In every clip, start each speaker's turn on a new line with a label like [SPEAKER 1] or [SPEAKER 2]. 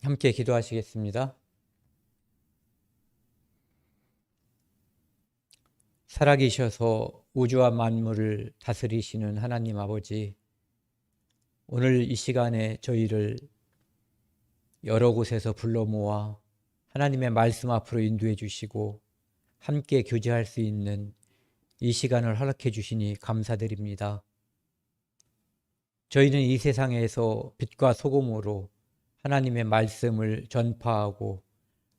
[SPEAKER 1] 함께 기도하시겠습니다. 살아계셔서 우주와 만물을 다스리시는 하나님 아버지, 오늘 이 시간에 저희를 여러 곳에서 불러 모아 하나님의 말씀 앞으로 인도해 주시고 함께 교제할 수 있는 이 시간을 허락해 주시니 감사드립니다. 저희는 이 세상에서 빛과 소금으로 하나님의 말씀을 전파하고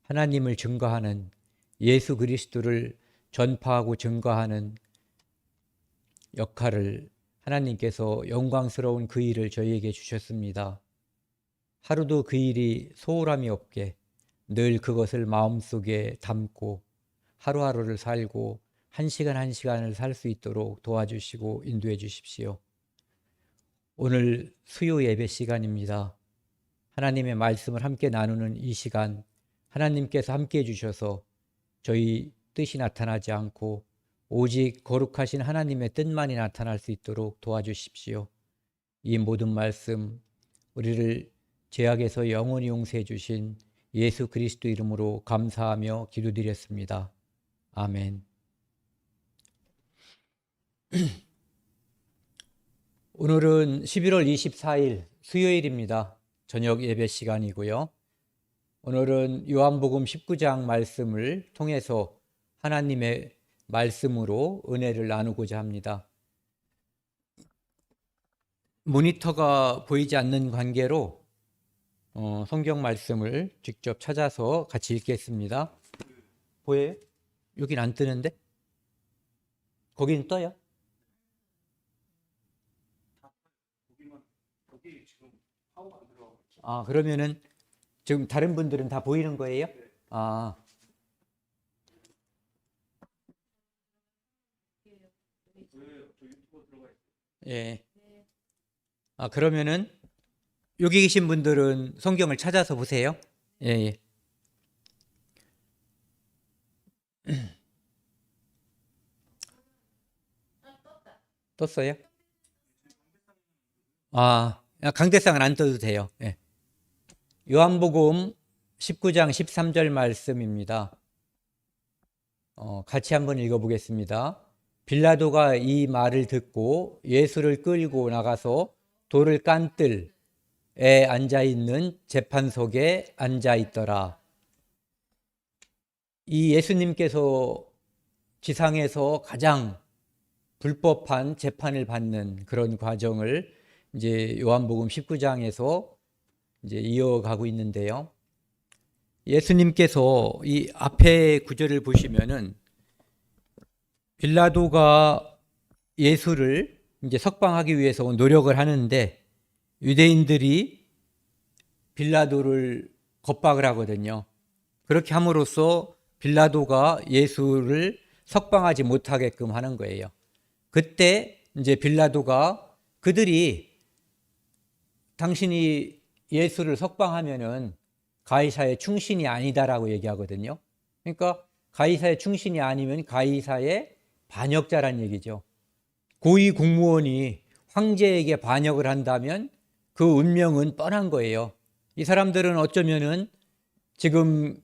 [SPEAKER 1] 하나님을 증거하는, 예수 그리스도를 전파하고 증거하는 역할을 하나님께서 영광스러운 그 일을 저희에게 주셨습니다. 하루도 그 일이 소홀함이 없게 늘 그것을 마음속에 담고 하루하루를 살고 한 시간 한 시간을 살 수 있도록 도와주시고 인도해 주십시오. 오늘 수요 예배 시간입니다. 하나님의 말씀을 함께 나누는 이 시간, 하나님께서 함께 해주셔서 저희 뜻이 나타나지 않고 오직 거룩하신 하나님의 뜻만이 나타날 수 있도록 도와주십시오. 이 모든 말씀 우리를 죄악에서 영원히 용서해 주신 예수 그리스도 이름으로 감사하며 기도드렸습니다. 아멘. 오늘은 11월 24일 수요일입니다. 저녁 예배 시간이고요. 오늘은 요한복음 19장 말씀을 통해서 하나님의 말씀으로 은혜를 나누고자 합니다. 모니터가 보이지 않는 관계로 성경 말씀을 직접 찾아서 같이 읽겠습니다. 보여요? 여긴 안 뜨는데? 거긴 떠요? 그러면은 지금 다른 분들은 다 보이는 거예요? 예. 그러면은 여기 계신 분들은 성경을 찾아서 보세요. 예. 떴어요? 강대상은 안 떠도 돼요. 예. 요한복음 19장 13절 말씀입니다. 같이 한번 읽어보겠습니다. 빌라도가 이 말을 듣고 예수를 끌고 나가서 돌을 깐 뜰에 앉아있는 재판석에 앉아있더라. 이 예수님께서 지상에서 가장 불법한 재판을 받는 그런 과정을 이제 요한복음 19장에서 이제 이어가고 있는데요. 예수님께서 이 앞에 구절을 보시면은 빌라도가 예수를 이제 석방하기 위해서 노력을 하는데 유대인들이 빌라도를 겁박을 하거든요. 그렇게 함으로써 빌라도가 예수를 석방하지 못하게끔 하는 거예요. 그때 이제 빌라도가 그들이 당신이 예수를 석방하면은 가이사의 충신이 아니다라고 얘기하거든요. 그러니까 가이사의 충신이 아니면 가이사의 반역자란 얘기죠. 고위 공무원이 황제에게 반역을 한다면 그 운명은 뻔한 거예요. 이 사람들은 어쩌면은 지금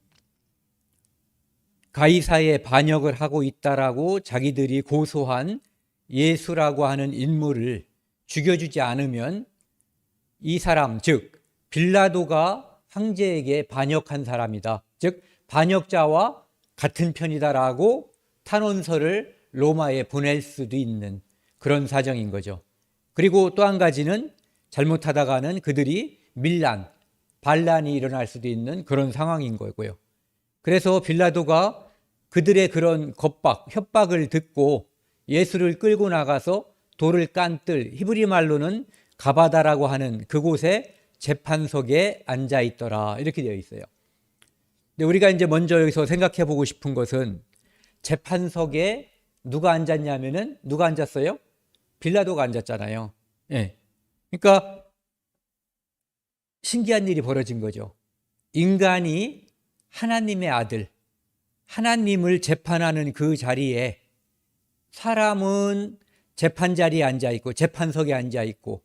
[SPEAKER 1] 가이사의 반역을 하고 있다라고 자기들이 고소한 예수라고 하는 인물을 죽여주지 않으면 이 사람, 즉 빌라도가 황제에게 반역한 사람이다, 즉 반역자와 같은 편이다라고 탄원서를 로마에 보낼 수도 있는 그런 사정인 거죠. 그리고 또 한 가지는 잘못하다가는 그들이 반란이 일어날 수도 있는 그런 상황인 거고요. 그래서 빌라도가 그들의 그런 협박을 듣고 예수를 끌고 나가서 돌을 깐 뜰, 히브리 말로는 가바다라고 하는 그곳에 재판석에 앉아 있더라, 이렇게 되어 있어요. 근데 우리가 이제 먼저 여기서 생각해 보고 싶은 것은 재판석에 누가 앉았냐면은 누가 앉았어요? 빌라도가 앉았잖아요. 예. 그러니까 신기한 일이 벌어진 거죠. 인간이 하나님의 아들, 하나님을 재판하는 그 자리에 사람은 재판 자리에 앉아 있고 재판석에 앉아 있고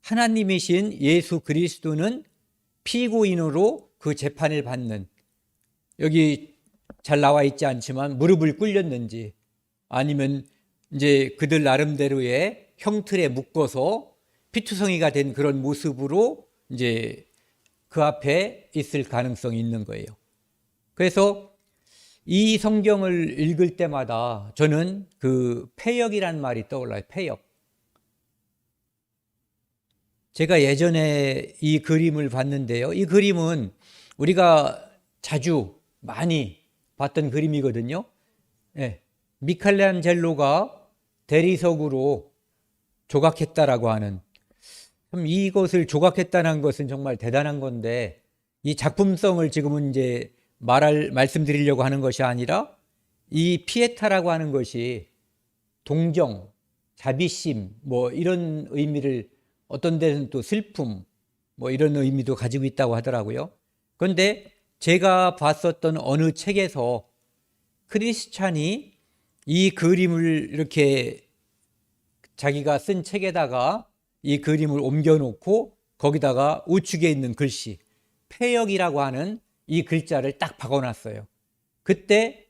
[SPEAKER 1] 하나님이신 예수 그리스도는 피고인으로 그 재판을 받는, 여기 잘 나와 있지 않지만 무릎을 꿇렸는지 아니면 이제 그들 나름대로의 형틀에 묶어서 피투성이가 된 그런 모습으로 이제 그 앞에 있을 가능성이 있는 거예요. 그래서 이 성경을 읽을 때마다 저는 그 패역이라는 말이 떠올라요. 패역. 제가 예전에 이 그림을 봤는데요. 이 그림은 우리가 자주 많이 봤던 그림이거든요. 예, 미켈란젤로가 대리석으로 조각했다라고 하는, 그럼 이것을 조각했다는 것은 정말 대단한 건데, 이 작품성을 지금은 이제 말씀드리려고 하는 것이 아니라 이 피에타라고 하는 것이 동정, 자비심 뭐 이런 의미를, 어떤 데는 또 슬픔 뭐 이런 의미도 가지고 있다고 하더라고요. 그런데 제가 봤었던 어느 책에서 크리스찬이 이 그림을 이렇게 자기가 쓴 책에다가 이 그림을 옮겨놓고 거기다가 우측에 있는 글씨 패역이라고 하는 이 글자를 딱 박아놨어요. 그때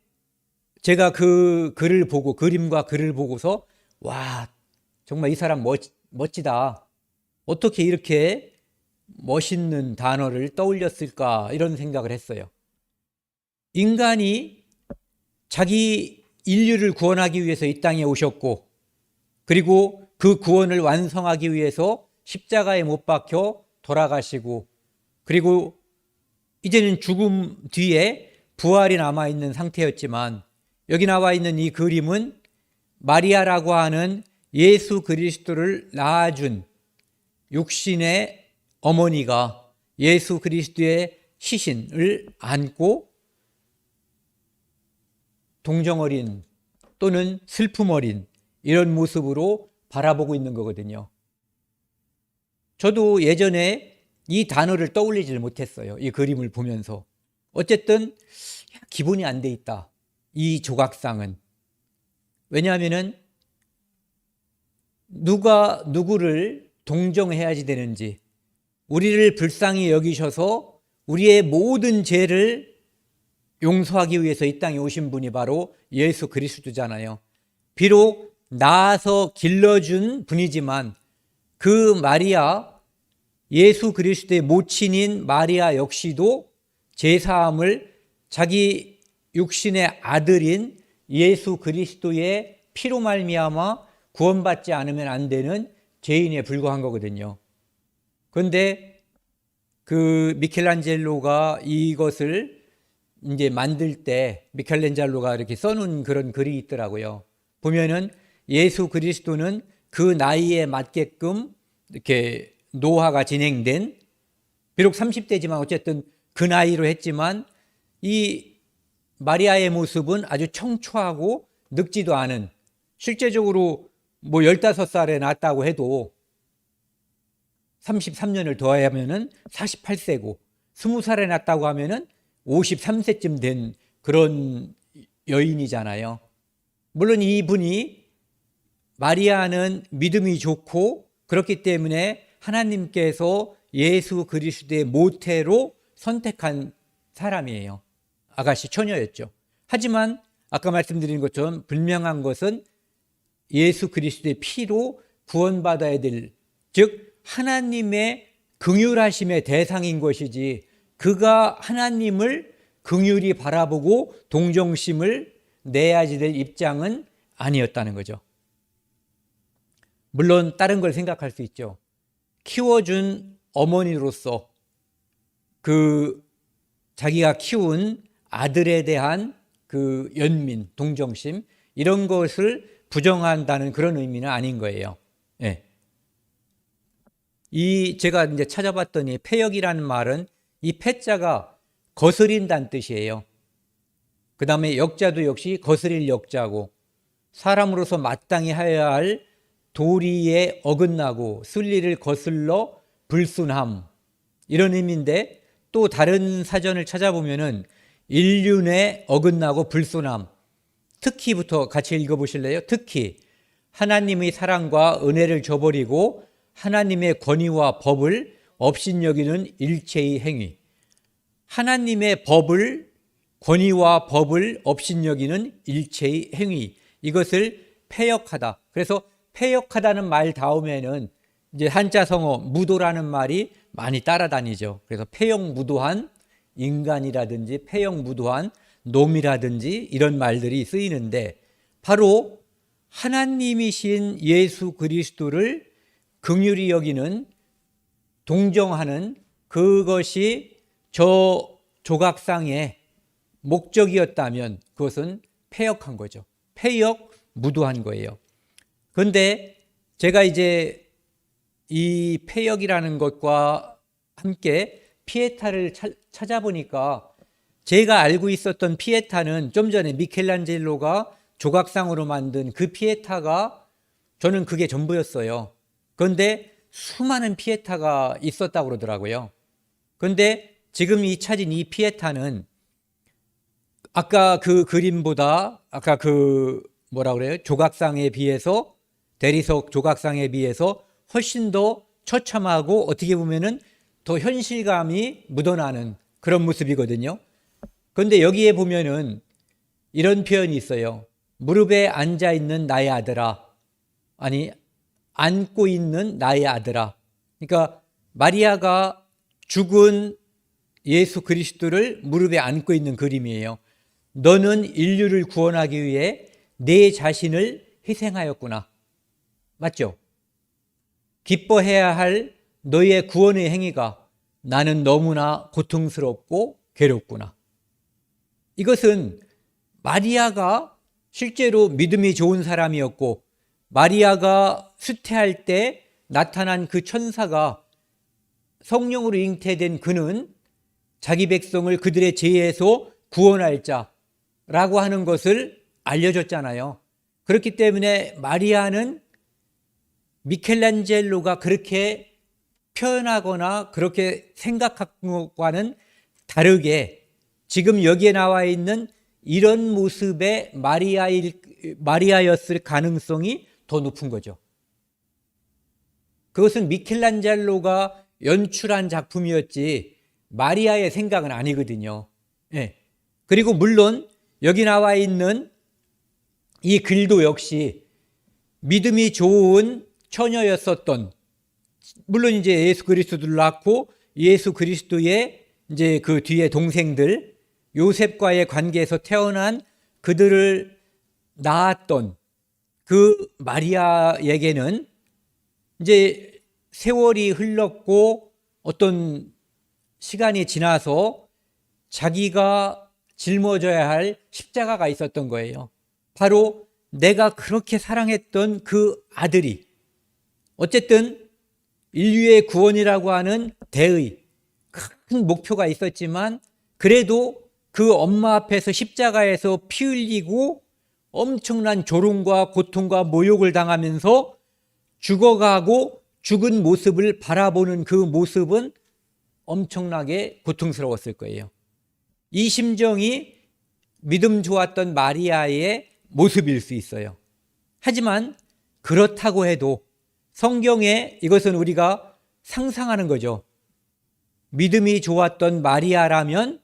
[SPEAKER 1] 제가 그 글을 보고, 그림과 글을 보고서 와, 정말 이 사람 멋지다. 어떻게 이렇게 멋있는 단어를 떠올렸을까, 이런 생각을 했어요. 인간이 자기 인류를 구원하기 위해서 이 땅에 오셨고, 그리고 그 구원을 완성하기 위해서 십자가에 못 박혀 돌아가시고, 그리고 이제는 죽음 뒤에 부활이 남아있는 상태였지만, 여기 나와 있는 이 그림은 마리아라고 하는 예수 그리스도를 낳아준 육신의 어머니가 예수 그리스도의 시신을 안고 동정어린 또는 슬픔어린 이런 모습으로 바라보고 있는 거거든요. 저도 예전에 이 단어를 떠올리질 못했어요. 이 그림을 보면서. 어쨌든 기본이 안 돼 있다, 이 조각상은. 왜냐하면은 누가 누구를 동정해야지 되는지, 우리를 불쌍히 여기셔서 우리의 모든 죄를 용서하기 위해서 이 땅에 오신 분이 바로 예수 그리스도잖아요. 비록 낳아서 길러준 분이지만 그 마리아, 예수 그리스도의 모친인 마리아 역시도 제사함을 자기 육신의 아들인 예수 그리스도의 피로 말미암아 구원받지 않으면 안 되는 죄인에 불과한 거거든요. 그런데 그 미켈란젤로가 이것을 이제 만들 때 미켈란젤로가 이렇게 써놓은 그런 글이 있더라고요. 보면은 예수 그리스도는 그 나이에 맞게끔 이렇게 노화가 진행된, 비록 30대지만 어쨌든 그 나이로 했지만 이 마리아의 모습은 아주 청초하고 늙지도 않은, 실제적으로 뭐 15살에 낳았다고 해도 33년을 더하면은 48세고 20살에 낳았다고 하면은 53세쯤 된 그런 여인이잖아요. 물론 이분이, 마리아는 믿음이 좋고 그렇기 때문에 하나님께서 예수 그리스도의 모태로 선택한 사람이에요. 아가씨 처녀였죠. 하지만 아까 말씀드린 것처럼 분명한 것은 예수 그리스도의 피로 구원받아야 될, 즉 하나님의 긍휼하심의 대상인 것이지, 그가 하나님을 긍휼히 바라보고 동정심을 내야지 될 입장은 아니었다는 거죠. 물론 다른 걸 생각할 수 있죠. 키워준 어머니로서 그 자기가 키운 아들에 대한 그 연민, 동정심, 이런 것을 부정한다는 그런 의미는 아닌 거예요. 예. 제가 이제 찾아봤더니 패역이라는 말은 이 패자가 거스린다는 뜻이에요. 그 다음에 역자도 역시 거스릴 역자고, 사람으로서 마땅히 해야 할 도리에 어긋나고 순리를 거슬러 불순함, 이런 의미인데, 또 다른 사전을 찾아보면은 인륜에 어긋나고 불순함, 특히부터 같이 읽어보실래요? 특히 하나님의 사랑과 은혜를 저버리고 하나님의 권위와 법을 업신여기는 일체의 행위. 하나님의 법을, 권위와 법을 업신여기는 일체의 행위. 이것을 패역하다. 그래서 패역하다는 말 다음에는 이제 한자 성어 무도라는 말이 많이 따라다니죠. 그래서 패역무도한 인간이라든지 패역무도한 놈이라든지 이런 말들이 쓰이는데, 바로 하나님이신 예수 그리스도를 긍휼히 여기는, 동정하는 그것이 저 조각상의 목적이었다면 그것은 패역한 거죠. 패역무도한 거예요. 그런데 제가 이제 이 패역이라는 것과 함께 피에타를 찾아보니까, 제가 알고 있었던 피에타는 좀 전에 미켈란젤로가 조각상으로 만든 그 피에타가, 저는 그게 전부였어요. 그런데 수많은 피에타가 있었다고 그러더라고요. 그런데 지금 찾은 이 피에타는 아까 그 그림보다, 아까 그 뭐라 그래요? 조각상에 비해서, 대리석 조각상에 비해서 훨씬 더 처참하고 어떻게 보면은 더 현실감이 묻어나는 그런 모습이거든요. 그런데 여기에 보면은 이런 표현이 있어요. 무릎에 앉아 있는 나의 아들아, 아니 안고 있는 나의 아들아. 그러니까 마리아가 죽은 예수 그리스도를 무릎에 안고 있는 그림이에요. 너는 인류를 구원하기 위해 내 자신을 희생하였구나. 맞죠? 기뻐해야 할 너의 구원의 행위가 나는 너무나 고통스럽고 괴롭구나. 이것은 마리아가 실제로 믿음이 좋은 사람이었고, 마리아가 수태할 때 나타난 그 천사가 성령으로 잉태된 그는 자기 백성을 그들의 죄에서 구원할 자라고 하는 것을 알려줬잖아요. 그렇기 때문에 마리아는 미켈란젤로가 그렇게 표현하거나 그렇게 생각하는 것과는 다르게 지금 여기에 나와 있는 이런 모습의 마리아였을 가능성이 더 높은 거죠. 그것은 미켈란젤로가 연출한 작품이었지 마리아의 생각은 아니거든요. 예. 그리고 물론 여기 나와 있는 이 글도 역시 믿음이 좋은 처녀였었던, 물론 이제 예수 그리스도를 낳고 예수 그리스도의 이제 그 뒤에 동생들 요셉과의 관계에서 태어난 그들을 낳았던 그 마리아에게는 이제 세월이 흘렀고 어떤 시간이 지나서 자기가 짊어져야 할 십자가가 있었던 거예요. 바로 내가 그렇게 사랑했던 그 아들이, 어쨌든 인류의 구원이라고 하는 대의 큰 목표가 있었지만, 그래도 그 엄마 앞에서 십자가에서 피 흘리고 엄청난 조롱과 고통과 모욕을 당하면서 죽어가고 죽은 모습을 바라보는 그 모습은 엄청나게 고통스러웠을 거예요. 이 심정이 믿음 좋았던 마리아의 모습일 수 있어요. 하지만 그렇다고 해도 성경에 이것은 우리가 상상하는 거죠. 믿음이 좋았던 마리아라면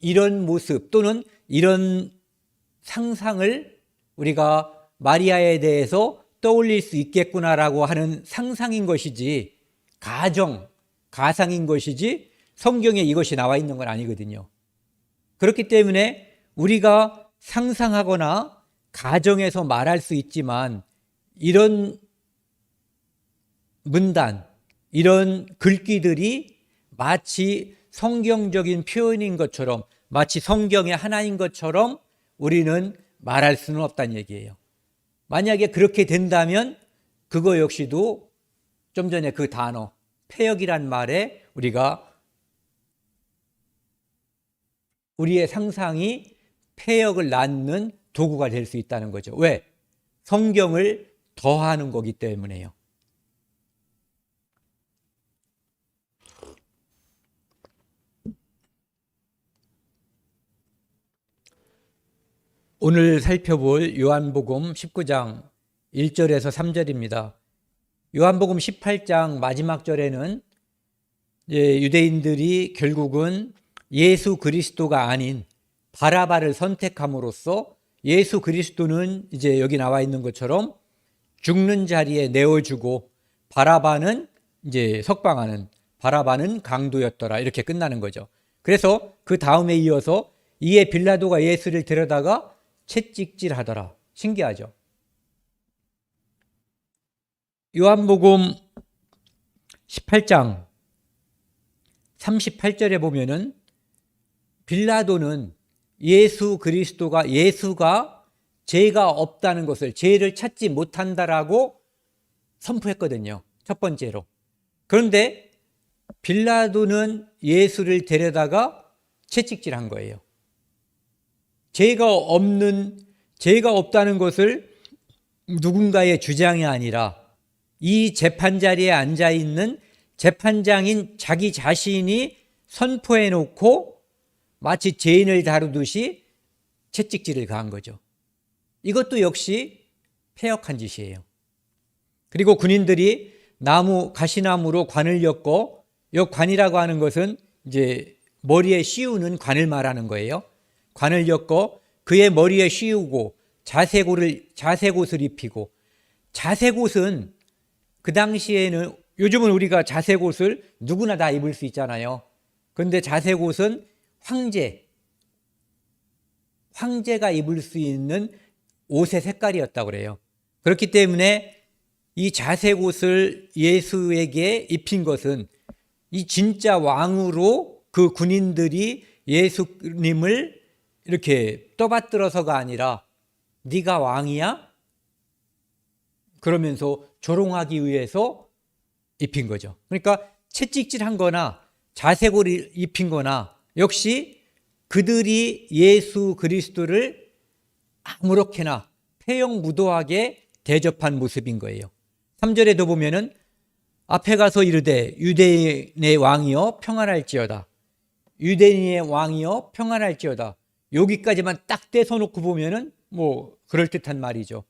[SPEAKER 1] 이런 모습 또는 이런 상상을 우리가 마리아에 대해서 떠올릴 수 있겠구나라고 하는 상상인 것이지, 가상인 것이지 성경에 이것이 나와 있는 건 아니거든요. 그렇기 때문에 우리가 상상하거나 가정에서 말할 수 있지만, 이런 문단, 이런 글귀들이 마치 성경적인 표현인 것처럼, 마치 성경의 하나인 것처럼 우리는 말할 수는 없다는 얘기예요. 만약에 그렇게 된다면 그거 역시도 좀 전에 그 단어 패역이란 말에 우리의 상상이 패역을 낳는 도구가 될 수 있다는 거죠. 왜? 성경을 더하는 거기 때문에요. 오늘 살펴볼 요한복음 19장 1절에서 3절입니다. 요한복음 18장 마지막 절에는 유대인들이 결국은 예수 그리스도가 아닌 바라바를 선택함으로써 예수 그리스도는 이제 여기 나와 있는 것처럼 죽는 자리에 내어주고 바라바는 이제 석방하는, 바라바는 강도였더라, 이렇게 끝나는 거죠. 그래서 그 다음에 이어서 이에 빌라도가 예수를 데려다가 채찍질하더라. 신기하죠. 요한복음 18장 38절에 보면은 빌라도는 예수가 죄가 없다는 것을, 죄를 찾지 못한다라고 선포했거든요. 첫 번째로. 그런데 빌라도는 예수를 데려다가 채찍질한 거예요. 죄가 없다는 것을 누군가의 주장이 아니라 이 재판 자리에 앉아 있는 재판장인 자기 자신이 선포해 놓고 마치 죄인을 다루듯이 채찍질을 가한 거죠. 이것도 역시 패역한 짓이에요. 그리고 군인들이 가시나무로 관을 엮고, 이 관이라고 하는 것은 이제 머리에 씌우는 관을 말하는 거예요. 관을 엮고 그의 머리에 씌우고 자색옷을 입히고, 자색옷은 그 당시에는, 요즘은 우리가 자색옷을 누구나 다 입을 수 있잖아요. 그런데 자색옷은 황제가 입을 수 있는 옷의 색깔이었다고 그래요. 그렇기 때문에 이 자색옷을 예수에게 입힌 것은 이 진짜 왕으로 그 군인들이 예수님을 이렇게 떠받들어서가 아니라 네가 왕이야? 그러면서 조롱하기 위해서 입힌 거죠. 그러니까 채찍질한 거나 자색옷을 입힌 거나 역시 그들이 예수 그리스도를 아무렇게나 패역무도하게 대접한 모습인 거예요. 3절에도 보면은 앞에 가서 이르되 유대인의 왕이여 평안할지어다. 유대인의 왕이여 평안할지어다. 여기까지만 딱 떼서놓고 보면은 뭐 그럴듯한 말이죠.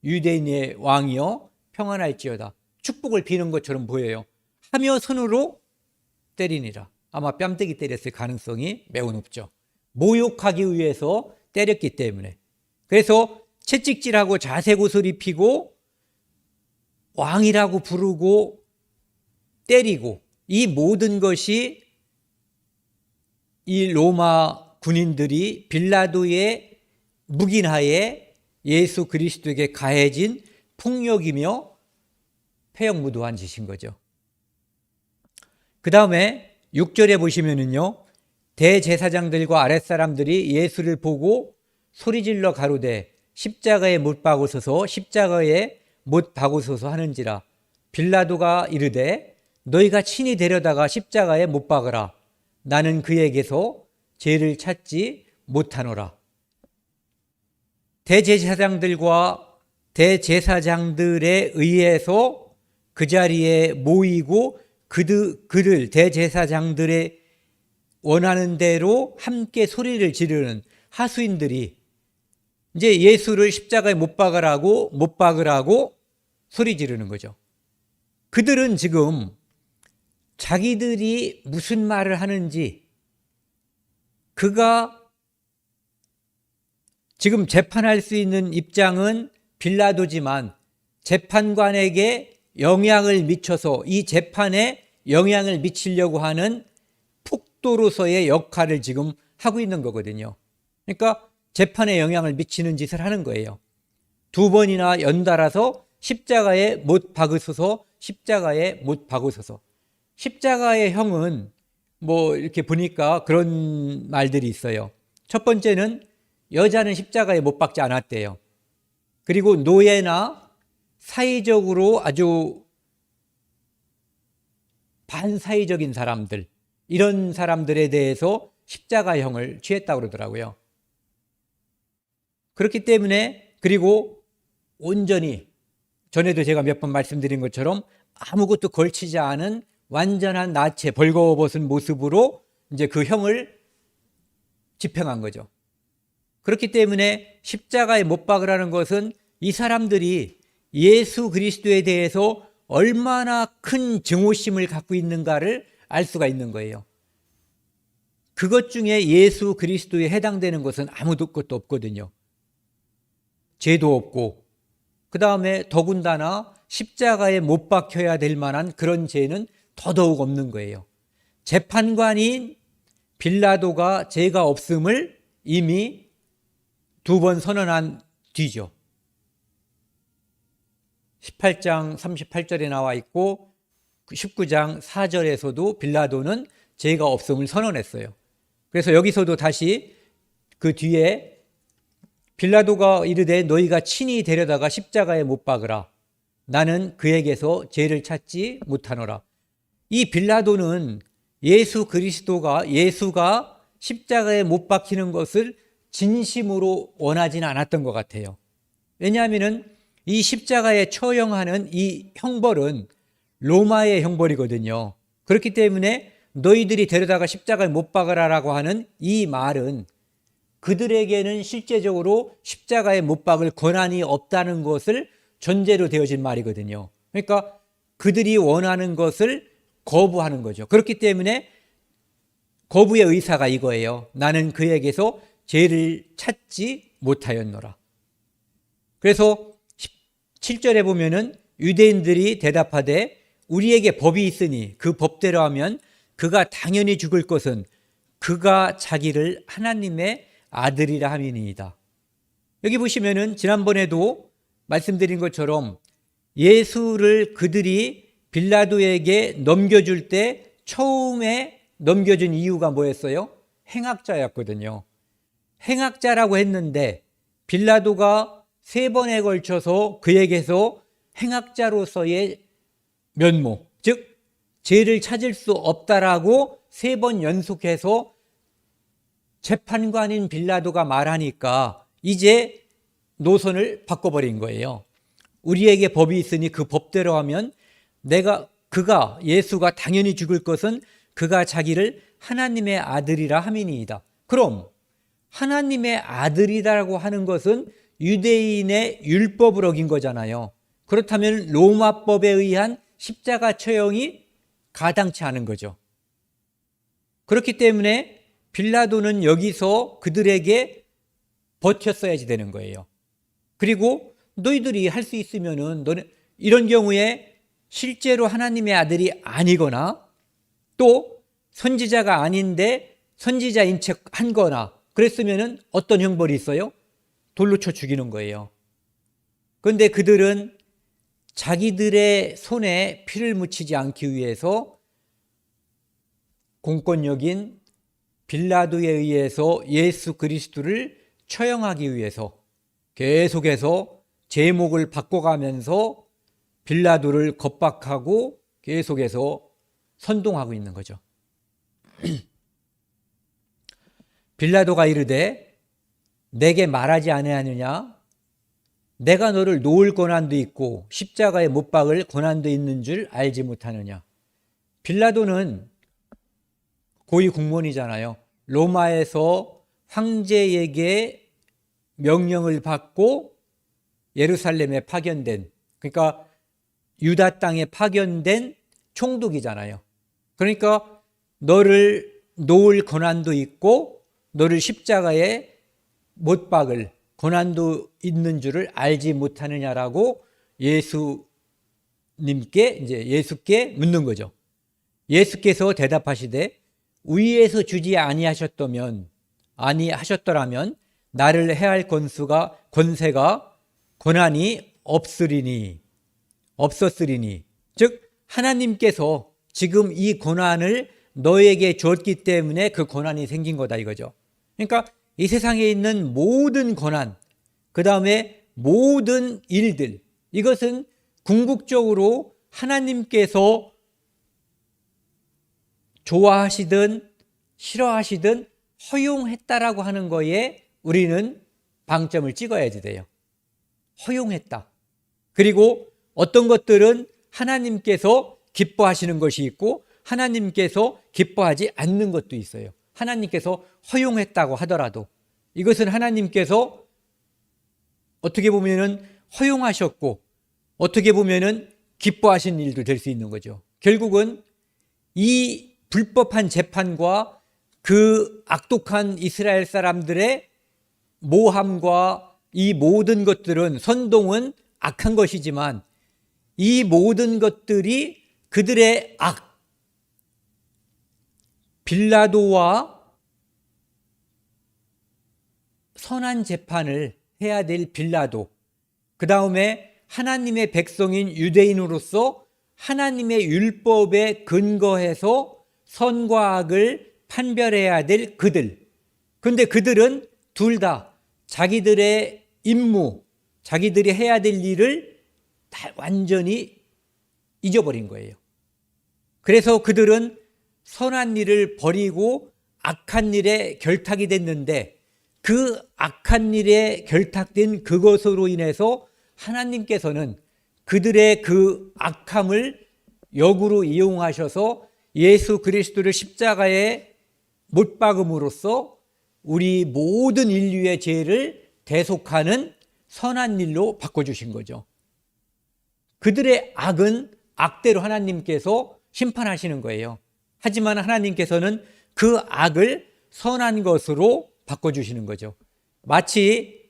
[SPEAKER 1] 유대인의 왕이여 평안할지어다. 축복을 비는 것처럼 보여요. 하며 손으로 때리니라. 아마 뺨때기 때렸을 가능성이 매우 높죠. 모욕하기 위해서 때렸기 때문에. 그래서 채찍질하고 자색옷을 입히고 왕이라고 부르고 때리고, 이 모든 것이 이 로마 군인들이 빌라도의 묵인하에 예수 그리스도에게 가해진 폭력이며 패역무도한 짓인 거죠. 그 다음에 6절에 보시면은요, 대제사장들과 아랫사람들이 예수를 보고 소리질러 가로되 십자가에 못 박으소서, 십자가에 못 박으소서 하는지라. 빌라도가 이르되 너희가 친히 데려다가 십자가에 못 박으라. 나는 그에게서 죄를 찾지 못하노라. 대제사장들과 대제사장들에 의해서 그 자리에 모이고 그를 대제사장들의 원하는 대로 함께 소리를 지르는 하수인들이 이제 예수를 십자가에 못 박으라고 소리 지르는 거죠. 그들은 지금 자기들이 무슨 말을 하는지, 그가 지금 재판할 수 있는 입장은 빌라도지만 재판관에게 영향을 미쳐서 이 재판에 영향을 미치려고 하는 폭도로서의 역할을 지금 하고 있는 거거든요. 그러니까 재판에 영향을 미치는 짓을 하는 거예요. 2번이나 연달아서 십자가에 못 박으소서, 십자가에 못 박으소서. 십자가의 형은 뭐 이렇게 보니까 그런 말들이 있어요. 첫 번째는 여자는 십자가에 못 박지 않았대요. 그리고 노예나 사회적으로 아주 반사회적인 사람들, 이런 사람들에 대해서 십자가형을 취했다고 그러더라고요. 그렇기 때문에, 그리고 온전히 전에도 제가 몇 번 말씀드린 것처럼 아무것도 걸치지 않은 완전한 나체, 벌거벗은 모습으로 이제 그 형을 집행한 거죠. 그렇기 때문에 십자가에 못 박으라는 것은 이 사람들이 예수 그리스도에 대해서 얼마나 큰 증오심을 갖고 있는가를 알 수가 있는 거예요. 그것 중에 예수 그리스도에 해당되는 것은 아무것도 없거든요. 죄도 없고, 그 다음에 더군다나 십자가에 못 박혀야 될 만한 그런 죄는 더더욱 없는 거예요. 재판관인 빌라도가 죄가 없음을 이미 2번 선언한 뒤죠. 18장 38절에 나와 있고 19장 4절에서도 빌라도는 죄가 없음을 선언했어요. 그래서 여기서도 다시 그 뒤에 빌라도가 이르되 너희가 친히 데려다가 십자가에 못 박으라. 나는 그에게서 죄를 찾지 못하노라. 이 빌라도는 예수가 십자가에 못 박히는 것을 진심으로 원하지는 않았던 것 같아요. 왜냐하면 이 십자가에 처형하는 이 형벌은 로마의 형벌이거든요. 그렇기 때문에 너희들이 데려다가 십자가에 못 박으라라고 하는 이 말은 그들에게는 실제적으로 십자가에 못 박을 권한이 없다는 것을 전제로 되어진 말이거든요. 그러니까 그들이 원하는 것을 거부하는 거죠. 그렇기 때문에 거부의 의사가 이거예요. 나는 그에게서 죄를 찾지 못하였노라. 그래서 7절에 보면은 유대인들이 대답하되 우리에게 법이 있으니 그 법대로 하면 그가 당연히 죽을 것은 그가 자기를 하나님의 아들이라 함이니이다. 여기 보시면은 지난번에도 말씀드린 것처럼 예수를 그들이 빌라도에게 넘겨줄 때 처음에 넘겨준 이유가 뭐였어요? 행악자였거든요. 행악자라고 했는데 빌라도가 3번에 걸쳐서 그에게서 행악자로서의 면모, 즉 죄를 찾을 수 없다라고 3번 연속해서 재판관인 빌라도가 말하니까 이제 노선을 바꿔버린 거예요. 우리에게 법이 있으니 그 법대로 하면 예수가 당연히 죽을 것은 그가 자기를 하나님의 아들이라 함이니이다. 그럼 하나님의 아들이라고 하는 것은 유대인의 율법을 어긴 거잖아요. 그렇다면 로마법에 의한 십자가 처형이 가당치 않은 거죠. 그렇기 때문에 빌라도는 여기서 그들에게 버텼어야지 되는 거예요. 그리고 너희들이 할 수 있으면은 이런 경우에 실제로 하나님의 아들이 아니거나 또 선지자가 아닌데 선지자인 척 한 거나 그랬으면은 어떤 형벌이 있어요? 돌로 쳐 죽이는 거예요. 그런데 그들은 자기들의 손에 피를 묻히지 않기 위해서 공권력인 빌라도에 의해서 예수 그리스도를 처형하기 위해서 계속해서 제목을 바꿔가면서 빌라도를 겁박하고 계속해서 선동하고 있는 거죠. 빌라도가 이르되 내게 말하지 아니하느냐? 내가 너를 놓을 권한도 있고 십자가에 못 박을 권한도 있는 줄 알지 못하느냐? 빌라도는 고위 공무원이잖아요. 로마에서 황제에게 명령을 받고 예루살렘에 파견된, 그러니까 유다 땅에 파견된 총독이잖아요. 그러니까 너를 놓을 권한도 있고 너를 십자가에 못 박을 권한도 있는 줄을 알지 못하느냐라고 예수께 묻는 거죠. 예수께서 대답하시되 위에서 주지 아니하셨더라면 나를 해할 권세가 권한이 없었으리니 즉 하나님께서 지금 이 권한을 너에게 줬기 때문에 그 권한이 생긴 거다 이거죠. 그러니까 이 세상에 있는 모든 권한, 그 다음에 모든 일들, 이것은 궁극적으로 하나님께서 좋아하시든 싫어하시든 허용했다라고 하는 거에 우리는 방점을 찍어야지 돼요. 허용했다. 그리고 어떤 것들은 하나님께서 기뻐하시는 것이 있고 하나님께서 기뻐하지 않는 것도 있어요. 하나님께서 허용했다고 하더라도 이것은 하나님께서 어떻게 보면은 허용하셨고 어떻게 보면은 기뻐하신 일도 될 수 있는 거죠. 결국은 이 불법한 재판과 그 악독한 이스라엘 사람들의 모함과 이 모든 것들은, 선동은 악한 것이지만 이 모든 것들이 그들의 악, 빌라도와 선한 재판을 해야 될 빌라도, 그 다음에 하나님의 백성인 유대인으로서 하나님의 율법에 근거해서 선과 악을 판별해야 될 그들. 그런데 그들은 둘 다 자기들의 임무, 자기들이 해야 될 일을 다 완전히 잊어버린 거예요. 그래서 그들은 선한 일을 버리고 악한 일에 결탁이 됐는데, 그 악한 일에 결탁된 그것으로 인해서 하나님께서는 그들의 그 악함을 역으로 이용하셔서 예수 그리스도를 십자가에 못 박음으로써 우리 모든 인류의 죄를 대속하는 선한 일로 바꿔주신 거죠. 그들의 악은 악대로 하나님께서 심판하시는 거예요. 하지만 하나님께서는 그 악을 선한 것으로 바꿔주시는 거죠. 마치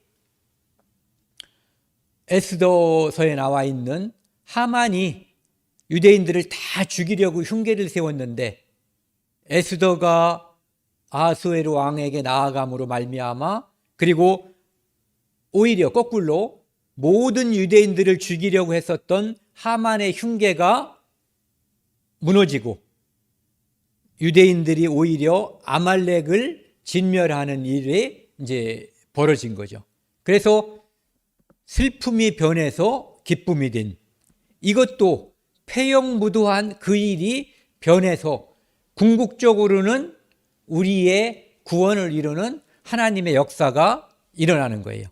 [SPEAKER 1] 에스더서에 나와 있는 하만이 유대인들을 다 죽이려고 흉계를 세웠는데, 에스더가 아하수에로 왕에게 나아감으로 말미암아, 그리고 오히려 거꾸로 모든 유대인들을 죽이려고 했었던 하만의 흉계가 무너지고 유대인들이 오히려 아말렉을 진멸하는 일이 이제 벌어진 거죠. 그래서 슬픔이 변해서 기쁨이 된, 이것도 폐역무도한 그 일이 변해서 궁극적으로는 우리의 구원을 이루는 하나님의 역사가 일어나는 거예요.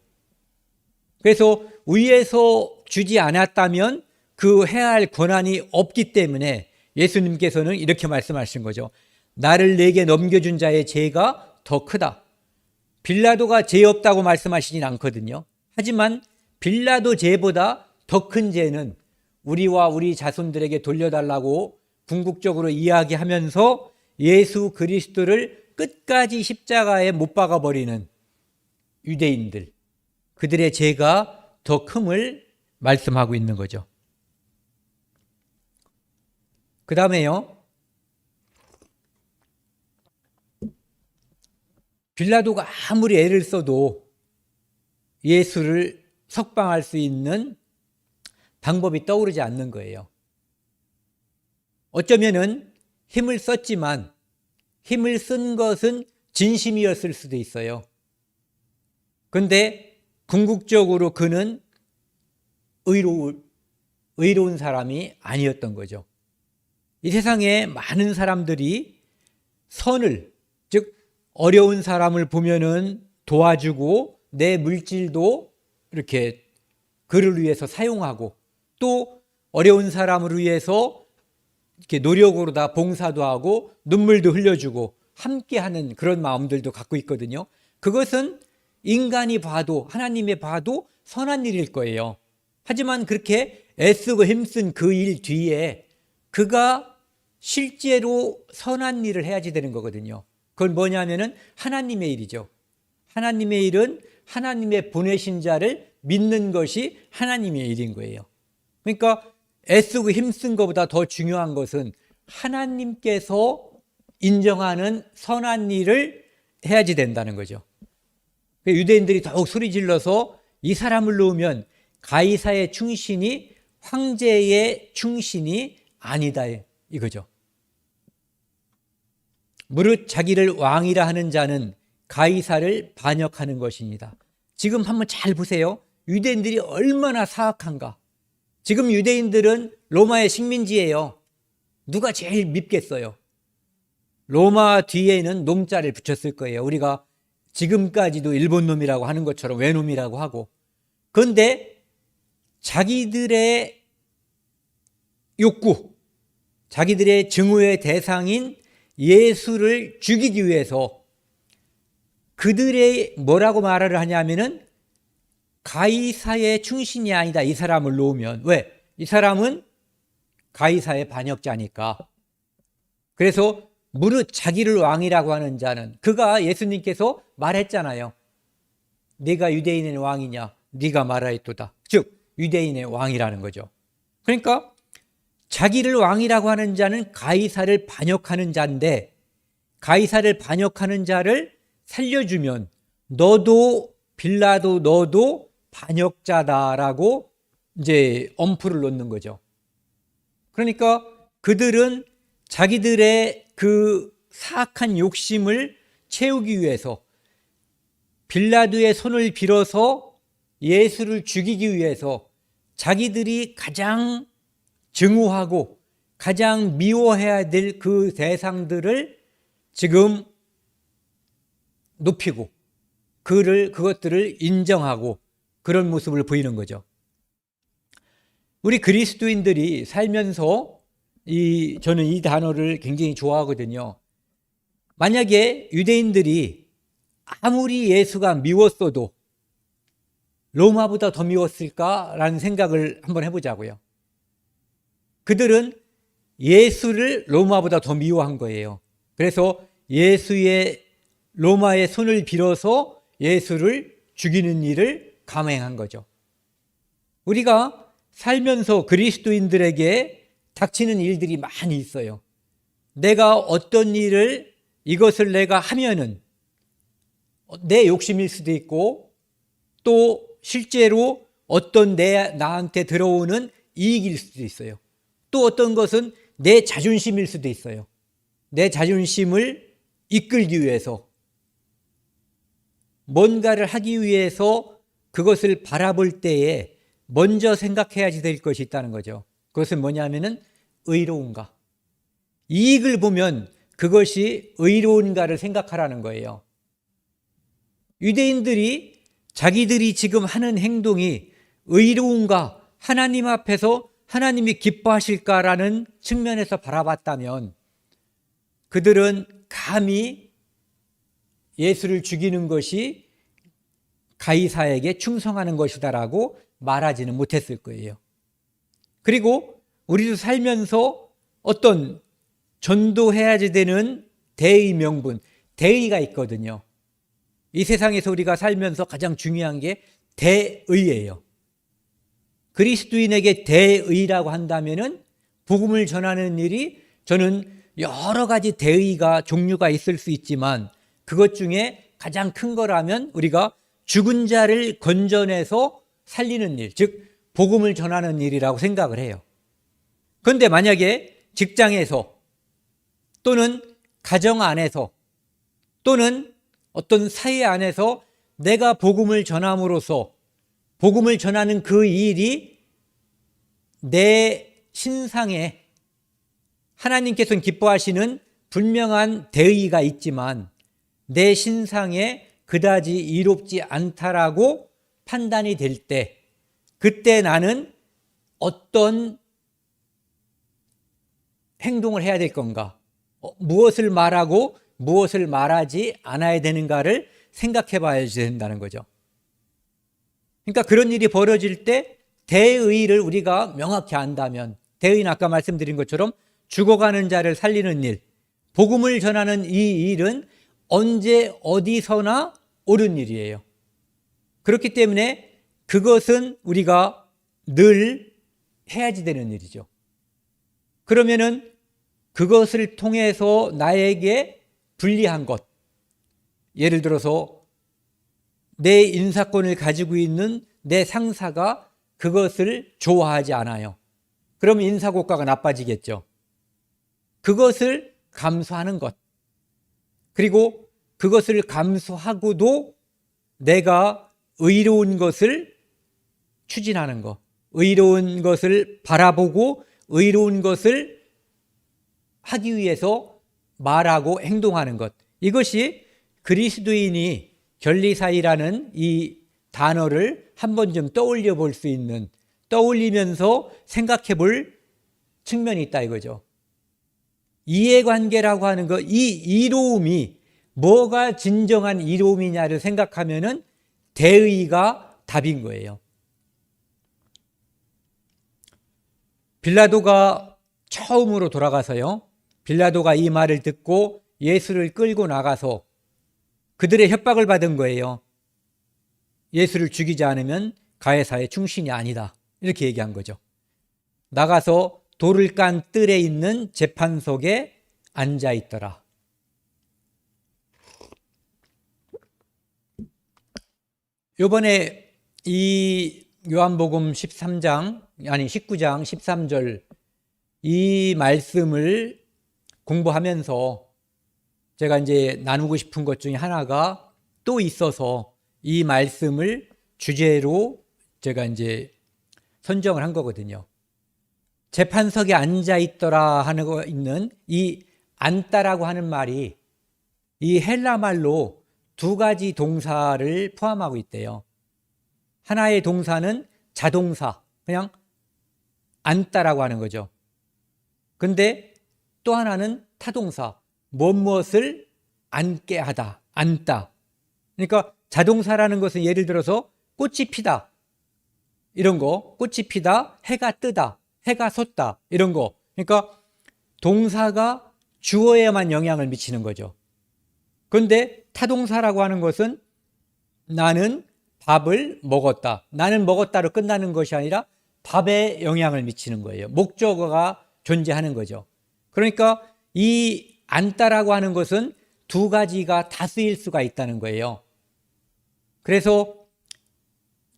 [SPEAKER 1] 그래서 위에서 주지 않았다면 그 해야 할 권한이 없기 때문에 예수님께서는 이렇게 말씀하신 거죠. 나를 내게 넘겨준 자의 죄가 더 크다. 빌라도가 죄 없다고 말씀하시진 않거든요. 하지만 빌라도 죄보다 더 큰 죄는 우리와 우리 자손들에게 돌려달라고 궁극적으로 이야기하면서 예수 그리스도를 끝까지 십자가에 못 박아버리는 유대인들, 그들의 죄가 더 큼을 말씀하고 있는 거죠. 그 다음에요, 빌라도가 아무리 애를 써도 예수를 석방할 수 있는 방법이 떠오르지 않는 거예요. 어쩌면은 힘을 썼지만 힘을 쓴 것은 진심이었을 수도 있어요. 그런데 궁극적으로 그는 의로운 사람이 아니었던 거죠. 이 세상에 많은 사람들이 선을, 즉 어려운 사람을 보면은 도와주고 내 물질도 이렇게 그를 위해서 사용하고, 또 어려운 사람을 위해서 이렇게 노력으로 다 봉사도 하고 눈물도 흘려주고 함께하는 그런 마음들도 갖고 있거든요. 그것은 인간이 봐도, 하나님이 봐도 선한 일일 거예요. 하지만 그렇게 애쓰고 힘쓴 그 일 뒤에 그가 실제로 선한 일을 해야지 되는 거거든요. 그건 뭐냐면은 하나님의 일이죠. 하나님의 일은 하나님의 보내신 자를 믿는 것이 하나님의 일인 거예요. 그러니까 애쓰고 힘쓴 것보다 더 중요한 것은 하나님께서 인정하는 선한 일을 해야지 된다는 거죠. 유대인들이 더욱 소리 질러서 이 사람을 놓으면 가이사의 충신이 황제의 충신이 아니다, 이거죠. 무릇 자기를 왕이라 하는 자는 가이사를 반역하는 것입니다. 지금 한번 잘 보세요. 유대인들이 얼마나 사악한가. 지금 유대인들은 로마의 식민지예요. 누가 제일 밉겠어요? 로마 뒤에는 놈자를 붙였을 거예요. 우리가 지금까지도 일본 놈이라고 하는 것처럼 외놈이라고 하고. 그런데 자기들의 욕구, 자기들의 증오의 대상인 예수를 죽이기 위해서 그들의 뭐라고 말을 하냐면은 가이사의 충신이 아니다, 이 사람을 놓으면. 왜? 이 사람은 가이사의 반역자니까. 그래서 무릇 자기를 왕이라고 하는 자는, 그가 예수님께서 말했잖아요. 네가 유대인의 왕이냐? 네가 말하였도다. 즉 유대인의 왕이라는 거죠. 그러니까 자기를 왕이라고 하는 자는 가이사를 반역하는 자인데, 가이사를 반역하는 자를 살려주면 너도 빌라도 너도 반역자다라고 이제 엄포를 놓는 거죠. 그러니까 그들은 자기들의 그 사악한 욕심을 채우기 위해서 빌라도의 손을 빌어서 예수를 죽이기 위해서 자기들이 가장 증오하고 가장 미워해야 될 그 대상들을 지금 높이고 그것들을 인정하고 그런 모습을 보이는 거죠. 우리 그리스도인들이 살면서 저는 이 단어를 굉장히 좋아하거든요. 만약에 유대인들이 아무리 예수가 미웠어도 로마보다 더 미웠을까라는 생각을 한번 해보자고요. 그들은 예수를 로마보다 더 미워한 거예요. 그래서 로마의 손을 빌어서 예수를 죽이는 일을 감행한 거죠. 우리가 살면서 그리스도인들에게 닥치는 일들이 많이 있어요. 내가 어떤 일을, 이것을 내가 하면은 내 욕심일 수도 있고, 또 실제로 어떤 나한테 들어오는 이익일 수도 있어요. 또 어떤 것은 내 자존심일 수도 있어요. 내 자존심을 이끌기 위해서, 뭔가를 하기 위해서 그것을 바라볼 때에 먼저 생각해야지 될 것이 있다는 거죠. 그것은 뭐냐면은 의로운가. 이익을 보면 그것이 의로운가를 생각하라는 거예요. 유대인들이 자기들이 지금 하는 행동이 의로운가, 하나님 앞에서 하나님이 기뻐하실까라는 측면에서 바라봤다면 그들은 감히 예수를 죽이는 것이 가이사에게 충성하는 것이다라고 말하지는 못했을 거예요. 그리고 우리도 살면서 어떤 전도해야지 되는 대의 명분, 대의가 있거든요. 이 세상에서 우리가 살면서 가장 중요한 게 대의예요. 그리스도인에게 대의라고 한다면은 복음을 전하는 일이, 저는 여러 가지 대의가 종류가 있을 수 있지만 그것 중에 가장 큰 거라면 우리가 죽은 자를 건져내서 살리는 일, 즉 복음을 전하는 일이라고 생각을 해요. 그런데 만약에 직장에서 또는 가정 안에서 또는 어떤 사회 안에서 내가 복음을 전함으로써 복음을 전하는 그 일이 내 신상에 하나님께서는 기뻐하시는 분명한 대의가 있지만 내 신상에 그다지 이롭지 않다라고 판단이 될 때, 그때 나는 어떤 행동을 해야 될 건가, 무엇을 말하고 무엇을 말하지 않아야 되는가를 생각해 봐야 된다는 거죠. 그러니까 그런 일이 벌어질 때 대의를 우리가 명확히 안다면, 대의는 아까 말씀드린 것처럼 죽어가는 자를 살리는 일, 복음을 전하는 이 일은 언제 어디서나 옳은 일이에요. 그렇기 때문에 그것은 우리가 늘 해야지 되는 일이죠. 그러면은 그것을 통해서 나에게 불리한 것, 예를 들어서 내 인사권을 가지고 있는 내 상사가 그것을 좋아하지 않아요. 그럼 인사고과가 나빠지겠죠. 그것을 감수하는 것, 그리고 그것을 감수하고도 내가 의로운 것을 추진하는 것, 의로운 것을 바라보고 의로운 것을 하기 위해서 말하고 행동하는 것, 이것이 그리스도인이 견리사이라는 이 단어를 한번 좀 떠올려 볼 수 있는, 떠올리면서 생각해 볼 측면이 있다 이거죠. 이해관계라고 하는 것, 이 이로움이 뭐가 진정한 이로움이냐를 생각하면은 대의가 답인 거예요. 빌라도가 처음으로 돌아가서요, 빌라도가 이 말을 듣고 예수를 끌고 나가서 그들의 협박을 받은 거예요. 예수를 죽이지 않으면 가해사의 충신이 아니다. 이렇게 얘기한 거죠. 나가서 돌을 깐 뜰에 있는 재판석에 앉아 있더라. 요번에 이 요한복음 19장 13절 이 말씀을 공부하면서 제가 이제 나누고 싶은 것 중에 하나가 또 있어서 이 말씀을 주제로 제가 이제 선정을 한 거거든요. 재판석에 앉아 있더라 하는 거 있는 이 앉다라고 하는 말이 이 헬라 말로 두 가지 동사를 포함하고 있대요. 하나의 동사는 자동사, 그냥 앉다라고 하는 거죠. 근데 또 하나는 타동사, 무엇을 앉게 하다, 앉다. 그러니까 자동사라는 것은 예를 들어서 꽃이 피다, 이런 거, 꽃이 피다, 해가 뜨다, 해가 섰다, 이런 거. 그러니까 동사가 주어에만 영향을 미치는 거죠. 그런데 타동사라고 하는 것은 나는 밥을 먹었다. 나는 먹었다로 끝나는 것이 아니라 밥에 영향을 미치는 거예요. 목적어가 존재하는 거죠. 그러니까 이 앉다라고 하는 것은 두 가지가 다 쓰일 수가 있다는 거예요. 그래서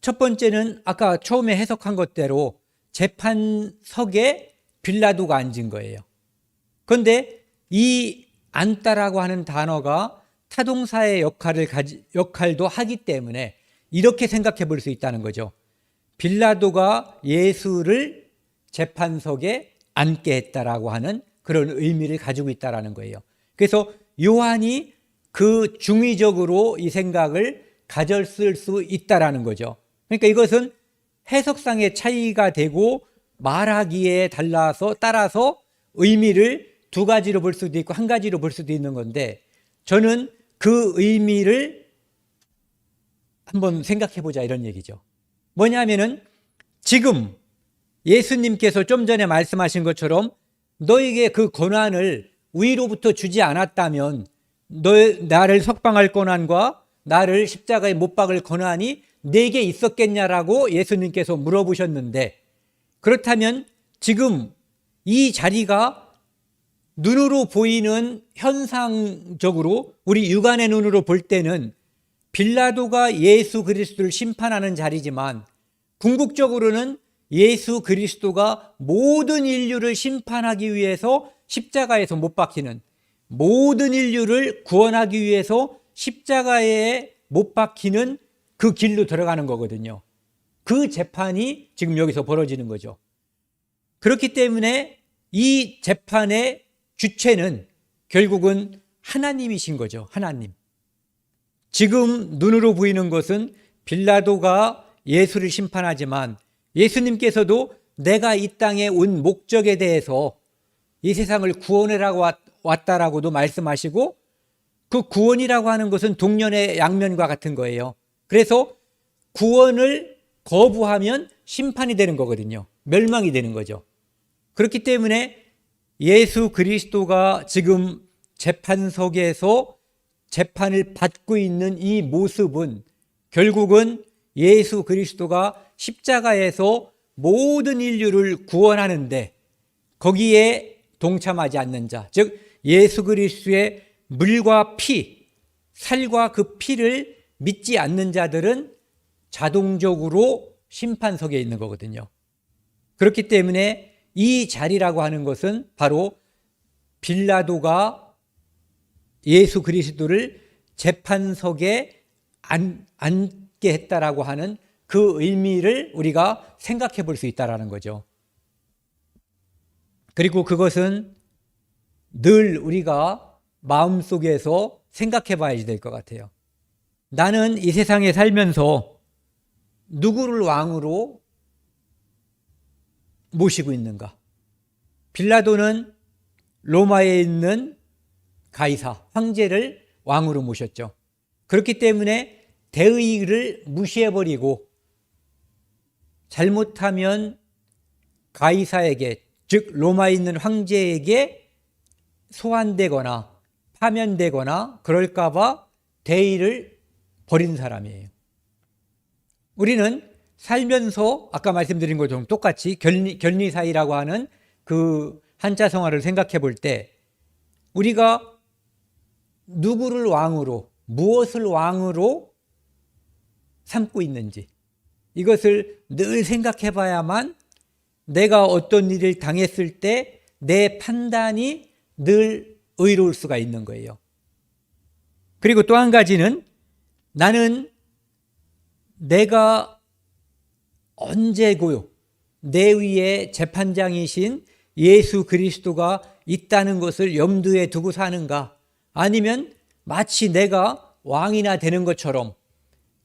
[SPEAKER 1] 첫 번째는 아까 처음에 해석한 것대로 재판석에 빌라도가 앉은 거예요. 그런데 이 앉다라고 하는 단어가 타동사의 역할도 하기 때문에 이렇게 생각해 볼 수 있다는 거죠. 빌라도가 예수를 재판석에 앉게 했다라고 하는 그런 의미를 가지고 있다라는 거예요. 그래서 요한이 그 중의적으로 이 생각을 가졌을 수 있다라는 거죠. 그러니까 이것은 해석상의 차이가 되고 말하기에 따라서 의미를 두 가지로 볼 수도 있고 한 가지로 볼 수도 있는 건데 저는 그 의미를 한번 생각해 보자 이런 얘기죠. 뭐냐면은 지금 예수님께서 좀 전에 말씀하신 것처럼 너에게 그 권한을 위로부터 주지 않았다면 나를 석방할 권한과 나를 십자가에 못 박을 권한이 내게 있었겠냐라고 예수님께서 물어보셨는데 그렇다면 지금 이 자리가 눈으로 보이는 현상적으로 우리 육안의 눈으로 볼 때는 빌라도가 예수 그리스도를 심판하는 자리지만 궁극적으로는 예수 그리스도가 모든 인류를 심판하기 위해서 십자가에서 못 박히는 모든 인류를 구원하기 위해서 십자가에 못 박히는 그 길로 들어가는 거거든요. 그 재판이 지금 여기서 벌어지는 거죠. 그렇기 때문에 이 재판의 주체는 결국은 하나님이신 거죠. 하나님. 지금 눈으로 보이는 것은 빌라도가 예수를 심판하지만 예수님께서도 내가 이 땅에 온 목적에 대해서 이 세상을 구원하라고 왔다라고도 말씀하시고 그 구원이라고 하는 것은 동년의 양면과 같은 거예요. 그래서 구원을 거부하면 심판이 되는 거거든요. 멸망이 되는 거죠. 그렇기 때문에 예수 그리스도가 지금 재판석에서 재판을 받고 있는 이 모습은 결국은 예수 그리스도가 십자가에서 모든 인류를 구원하는데 거기에 동참하지 않는 자, 즉 예수 그리스도의 물과 피, 살과 그 피를 믿지 않는 자들은 자동적으로 심판석에 있는 거거든요. 그렇기 때문에 이 자리라고 하는 것은 바로 빌라도가 예수 그리스도를 재판석에 앉게 했다라고 하는 그 의미를 우리가 생각해 볼 수 있다라는 거죠. 그리고 그것은 늘 우리가 마음속에서 생각해 봐야 될 것 같아요. 나는 이 세상에 살면서 누구를 왕으로 모시고 있는가? 빌라도는 로마에 있는 가이사, 황제를 왕으로 모셨죠. 그렇기 때문에 대의를 무시해버리고 잘못하면 가이사에게, 즉 로마에 있는 황제에게 소환되거나 파면되거나 그럴까봐 대의를 버린 사람이에요. 우리는 살면서 아까 말씀드린 것처럼 똑같이 견리사의라고 하는 그 한자성어를 생각해 볼 때 우리가 누구를 왕으로, 무엇을 왕으로 삼고 있는지 이것을 늘 생각해 봐야만 내가 어떤 일을 당했을 때 내 판단이 늘 의로울 수가 있는 거예요. 그리고 또 한 가지는 나는 내가 언제고요 내 위에 재판장이신 예수 그리스도가 있다는 것을 염두에 두고 사는가, 아니면 마치 내가 왕이나 되는 것처럼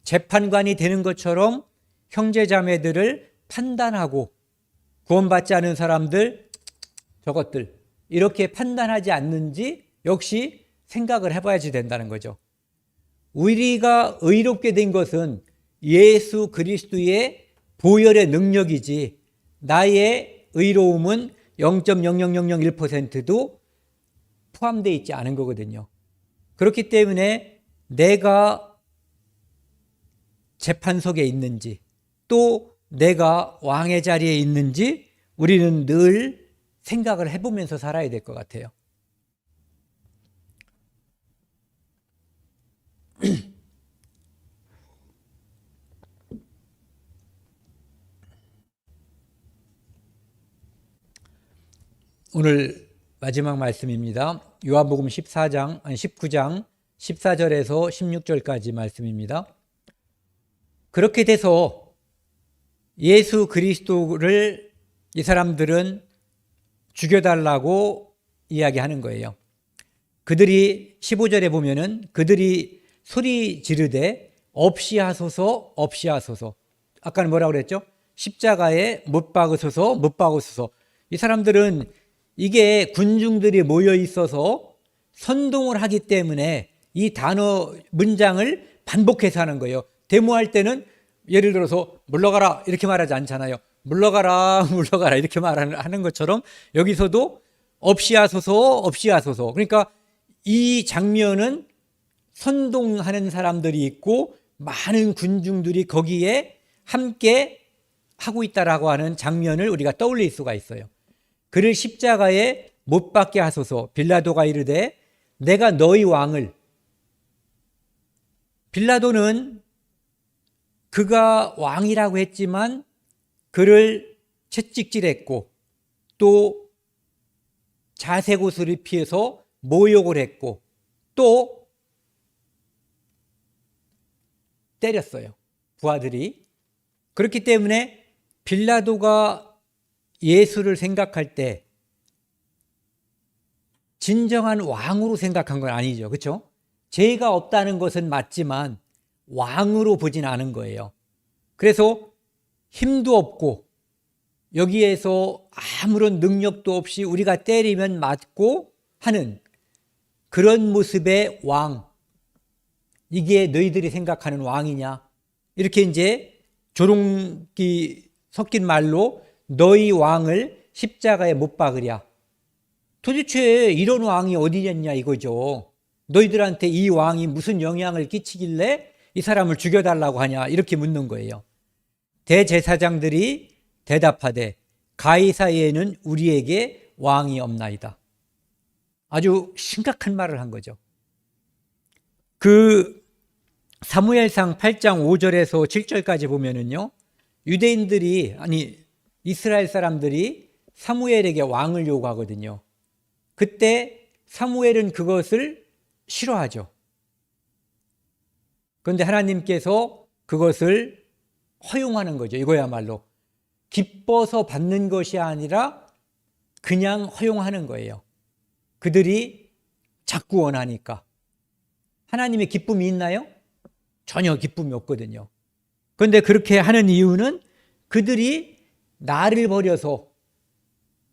[SPEAKER 1] 재판관이 되는 것처럼 형제자매들을 판단하고 구원받지 않은 사람들 저것들 이렇게 판단하지 않는지 역시 생각을 해봐야지 된다는 거죠. 우리가 의롭게 된 것은 예수 그리스도의 보혈의 능력이지 나의 의로움은 0.00001%도 포함되어 있지 않은 거거든요. 그렇기 때문에 내가 재판석에 있는지 또 내가 왕의 자리에 있는지 우리는 늘 생각을 해보면서 살아야 될 것 같아요. 오늘 마지막 말씀입니다. 요한복음 19장 14절에서 16절까지 말씀입니다. 그렇게 돼서 예수 그리스도를 이 사람들은 죽여달라고 이야기하는 거예요. 그들이 15절에 보면은 그들이 소리 지르되 없이 하소서 없이 하소서. 아까는 뭐라고 그랬죠? 십자가에 못 박으소서 못 박으소서. 이 사람들은 이게 군중들이 모여 있어서 선동을 하기 때문에 이 단어 문장을 반복해서 하는 거예요. 데모할 때는 예를 들어서 물러가라 이렇게 말하지 않잖아요. 물러가라 물러가라 이렇게 말하는 것처럼 여기서도 없이 하소서 없이 하소서. 그러니까 이 장면은 선동하는 사람들이 있고 많은 군중들이 거기에 함께 하고 있다라고 하는 장면을 우리가 떠올릴 수가 있어요. 그를 십자가에 못 박게 하소서. 빌라도가 이르되 내가 너희 왕을. 빌라도는 그가 왕이라고 했지만 그를 채찍질했고 또 자색옷을 입혀서 모욕을 했고 또 때렸어요. 부하들이. 그렇기 때문에 빌라도가 예수를 생각할 때 진정한 왕으로 생각한 건 아니죠. 그렇죠? 죄가 없다는 것은 맞지만 왕으로 보진 않은 거예요. 그래서 힘도 없고 여기에서 아무런 능력도 없이 우리가 때리면 맞고 하는 그런 모습의 왕, 이게 너희들이 생각하는 왕이냐? 이렇게 이제 조롱기 섞인 말로 너희 왕을 십자가에 못 박으랴. 도대체 이런 왕이 어디 있냐 이거죠. 너희들한테 이 왕이 무슨 영향을 끼치길래 이 사람을 죽여달라고 하냐 이렇게 묻는 거예요. 대제사장들이 대답하되 가이사에는 우리에게 왕이 없나이다. 아주 심각한 말을 한 거죠. 그 사무엘상 8장 5절에서 7절까지 보면은요, 유대인들이 이스라엘 사람들이 사무엘에게 왕을 요구하거든요. 그때 사무엘은 그것을 싫어하죠. 그런데 하나님께서 그것을 허용하는 거죠. 이거야말로 기뻐서 받는 것이 아니라 그냥 허용하는 거예요. 그들이 자꾸 원하니까. 하나님의 기쁨이 있나요? 전혀 기쁨이 없거든요. 그런데 그렇게 하는 이유는 그들이 나를 버려서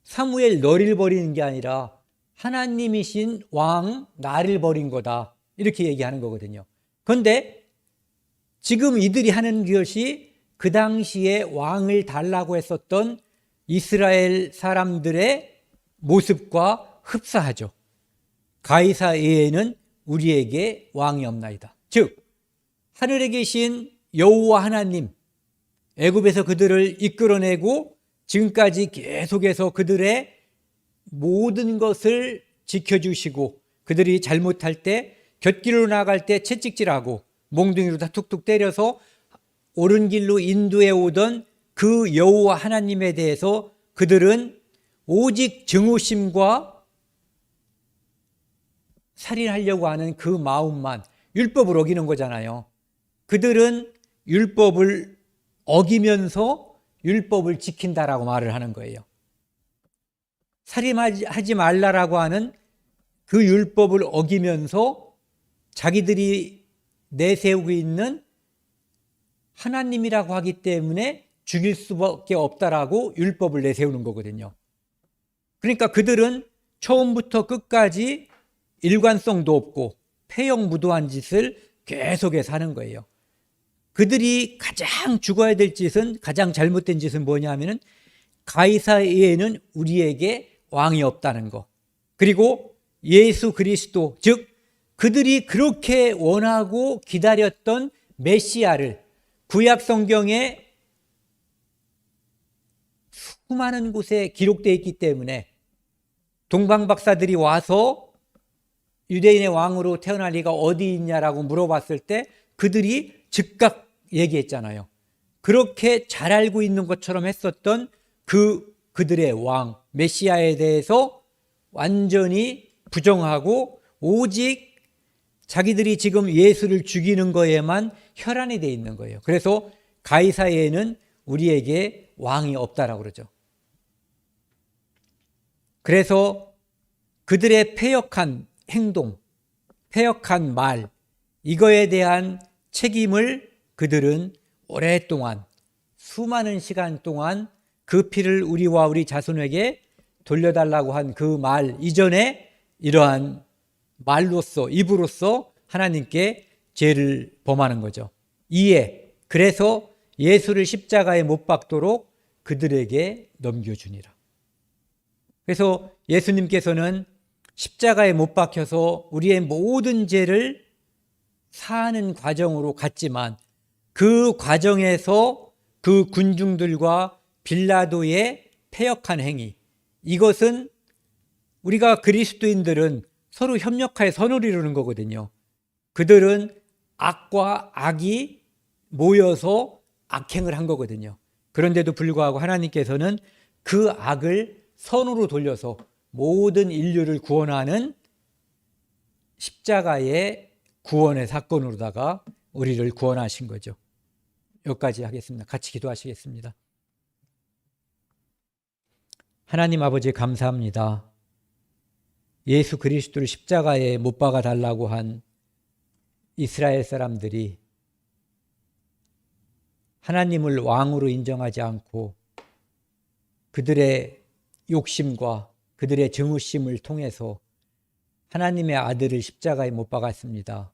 [SPEAKER 1] 사무엘 너를 버리는 게 아니라 하나님이신 왕 나를 버린 거다. 이렇게 얘기하는 거거든요. 그런데 지금 이들이 하는 것이 그 당시에 왕을 달라고 했었던 이스라엘 사람들의 모습과 흡사하죠. 가이사 외에는 우리에게 왕이 없나이다. 즉 하늘에 계신 여호와 하나님, 애굽에서 그들을 이끌어내고 지금까지 계속해서 그들의 모든 것을 지켜주시고, 그들이 잘못할 때 곁길로 나갈 때 채찍질하고 몽둥이로 다 툭툭 때려서 옳은 길로 인도해 오던 그 여호와 하나님에 대해서 그들은 오직 증오심과 살인하려고 하는 그 마음만, 율법을 어기는 거잖아요. 그들은 율법을 어기면서 율법을 지킨다라고 말을 하는 거예요. 살인하지 말라라고 하는 그 율법을 어기면서 자기들이 내세우고 있는 하나님이라고 하기 때문에 죽일 수밖에 없다라고 율법을 내세우는 거거든요. 그러니까 그들은 처음부터 끝까지 일관성도 없고 폐역무도한 짓을 계속해서 하는 거예요. 그들이 가장 죽어야 될 짓은, 가장 잘못된 짓은 뭐냐면은 가이사 외에는 우리에게 왕이 없다는 거. 그리고 예수 그리스도, 즉 그들이 그렇게 원하고 기다렸던 메시아를 구약 성경에 수많은 곳에 기록되어 있기 때문에 동방 박사들이 와서 유대인의 왕으로 태어날 리가 어디 있냐라고 물어봤을 때 그들이 즉각 얘기했잖아요. 그렇게 잘 알고 있는 것처럼 했었던 그들의 왕 메시아에 대해서 완전히 부정하고 오직 자기들이 지금 예수를 죽이는 거에만 혈안이 되어 있는 거예요. 그래서 가이사에는 우리에게 왕이 없다라고 그러죠. 그래서 그들의 패역한 행동, 패역한 말, 이거에 대한 책임을 그들은 오랫동안, 수많은 시간 동안 그 피를 우리와 우리 자손에게 돌려달라고 한 그 말 이전에 이러한 말로써, 입으로써 하나님께 죄를 범하는 거죠. 이에 그래서 예수를 십자가에 못 박도록 그들에게 넘겨주니라. 그래서 예수님께서는 십자가에 못 박혀서 우리의 모든 죄를 사하는 과정으로 갔지만 그 과정에서 그 군중들과 빌라도의 패역한 행위, 이것은 우리가 그리스도인들은 서로 협력하여 선을 이루는 거거든요. 그들은 악과 악이 모여서 악행을 한 거거든요. 그런데도 불구하고 하나님께서는 그 악을 선으로 돌려서 모든 인류를 구원하는 십자가의 구원의 사건으로다가 우리를 구원하신 거죠. 여기까지 하겠습니다. 같이 기도하시겠습니다. 하나님 아버지 감사합니다. 예수 그리스도를 십자가에 못 박아 달라고 한 이스라엘 사람들이 하나님을 왕으로 인정하지 않고 그들의 욕심과 그들의 증오심을 통해서 하나님의 아들을 십자가에 못 박았습니다.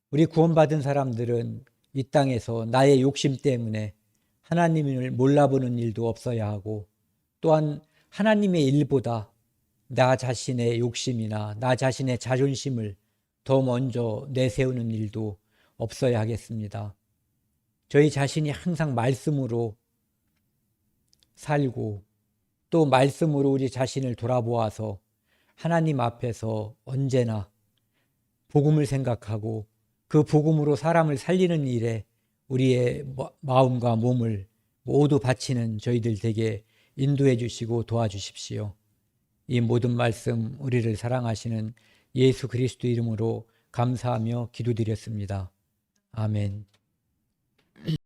[SPEAKER 1] 우리 구원받은 사람들은 이 땅에서 나의 욕심 때문에 하나님을 몰라보는 일도 없어야 하고, 또한 하나님의 일보다 나 자신의 욕심이나 나 자신의 자존심을 더 먼저 내세우는 일도 없어야 하겠습니다. 저희 자신이 항상 말씀으로 살고 또 말씀으로 우리 자신을 돌아보아서 하나님 앞에서 언제나 복음을 생각하고 그 복음으로 사람을 살리는 일에 우리의 마음과 몸을 모두 바치는 저희들 되게 인도해 주시고 도와주십시오. 이 모든 말씀 우리를 사랑하시는 예수 그리스도 이름으로 감사하며 기도드렸습니다. 아멘.